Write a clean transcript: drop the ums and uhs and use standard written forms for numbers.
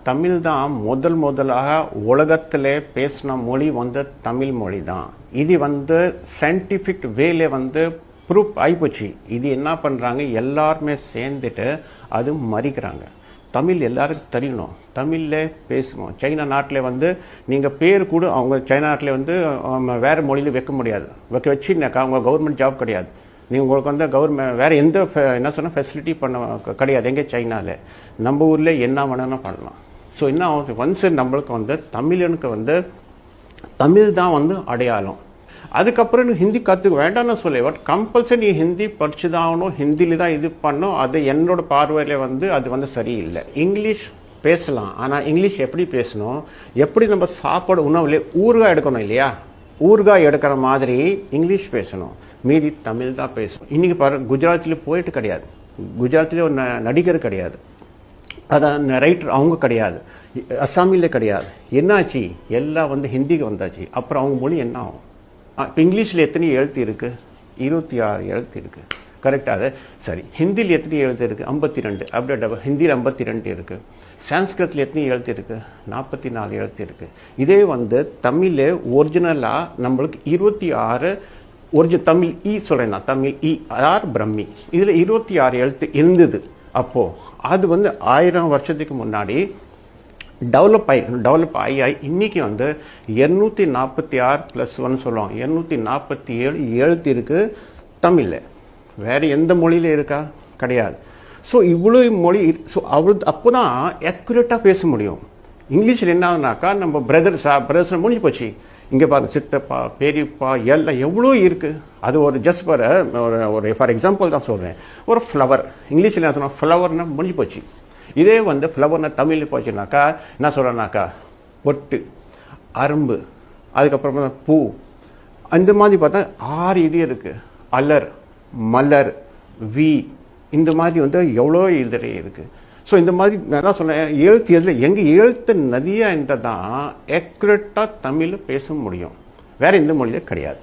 தமிழ் தான் முதலாக உலகத்திலே பேசின மொழி தமிழ் மொழி தான். இது சயின்டிஃபிக் வேல ப்ரூஃப் ஆயிப்போச்சு. இது என்ன பண்ணுறாங்க, எல்லாருமே சேர்ந்துட்டு அது மறிக்கிறாங்க. தமிழ் எல்லாருக்கும் தெரியணும், தமிழில் பேசணும். சைனா நாட்டில் நீங்கள் பேர் கூட அவங்க சைனா நாட்டில் வேறு மொழியில் வைக்க முடியாது. வச்சுனாக்கா அவங்க கவர்மெண்ட் ஜாப் கிடையாது. நீங்கள் உங்களுக்கு கவர்மெண்ட் வேறு எந்த என்ன சொன்னால் ஃபெசிலிட்டி பண்ண கிடையாது. எங்கே சைனாவில் நம்ம ஊரில் என்ன வேணும்னா பண்ணலாம். ஸோ என்ன ஒன்ஸ் நம்மளுக்கு தமிழனுக்கு தமிழ் தான் அடையாளம். அதுக்கப்புறம் ஹிந்தி கற்றுக்க வேண்டாம்னு சொல்லி பட் கம்பல்சரி நீ ஹிந்தி படிச்சு தான் ஆகணும், ஹிந்தியில் தான் இது பண்ணும். அது என்னோட பார்வையில் அது சரியில்லை. இங்கிலீஷ் பேசலாம், ஆனால் இங்கிலீஷ் எப்படி பேசணும், எப்படி நம்ம சாப்பாடு உணவுல ஊறுகாய் எடுக்கணும் இல்லையா, ஊறுகாய் எடுக்கிற மாதிரி இங்கிலீஷ் பேசணும், மீதி தமிழ் தான் பேசணும். இன்றைக்கி பாரு, குஜராத்தில் போயிட்டு கிடையாது, குஜராத்தில் ஒரு நடிகர் கிடையாது, அதான் ரைட்டர் அவங்க கிடையாது, அசாமியில் கிடையாது. என்னாச்சு, எல்லாம் ஹிந்திக்கு வந்தாச்சு. அப்புறம் அவங்க மொழி என்ன ஆகும்? இப்போ இங்கிலீஷில் எத்தனை எழுத்து இருக்குது? 26 எழுத்து இருக்குது, கரெக்டாக. அது சரி. ஹிந்தியில் எத்தனை எழுத்து இருக்குது? 52. அப்படி ஹிந்தியில் 52 இருக்குது. சான்ஸ்கிருத்தில் எத்தனை எழுத்து இருக்குது? 44 எழுத்து இருக்குது. இதே தமிழ் ஒரிஜினலாக நம்மளுக்கு 26 தமிழ் சொல்கிறேன் நான், தமிழ் ஆர் பிரம்மி, இதில் 26 எழுத்து இருந்தது. அப்போது அது 1000 வருஷத்துக்கு முன்னாடி டெவலப் ஆகி இன்னைக்கு 246+1 சொல்லுவாங்க, 247 எழுத்து இருக்குது தமிழில். வேறு எந்த மொழியில் இருக்கா? கிடையாது. ஸோ இவ்வளோ மொழி. ஸோ அப்போ தான் அக்யூரேட்டாக பேச முடியும். இங்கிலீஷில் என்ன ஆகுனாக்கா, நம்ம பிரதர்ஸ் முடிஞ்சு போச்சு. இங்கே பாருங்க, சித்தப்பா, பெரியப்பா எல்லாம் எவ்வளோ இருக்குது. அது ஒரு ஜஸ்ட் ஒரு ஃபார் எக்ஸாம்பிள் தான் சொல்கிறேன். ஒரு ஃப்ளவர் இங்கிலீஷில் என்ன சொன்னால் ஃப்ளவர்னா முடிஞ்சு போச்சு. இதே ஃப்ளவர்னா தமிழில் போச்சுனாக்கா என்ன சொல்கிறேன்னாக்கா, பொட்டு, அரும்பு, அதுக்கப்புறமா பூ, அந்த மாதிரி பார்த்தா 6 இது இருக்குது. அலர், மலர், வி, இந்த மாதிரி எவ்வளோ இதில் இருக்குது. ஸோ இந்த மாதிரி நான் தான் சொன்னேன், எழுத்து எதில் எங்கள் எழுத்து நதியாக இருந்தால் தான் அக்யூரேட்டாக தமிழில் பேச முடியும். வேறு எந்த மொழியிலே கிடையாது.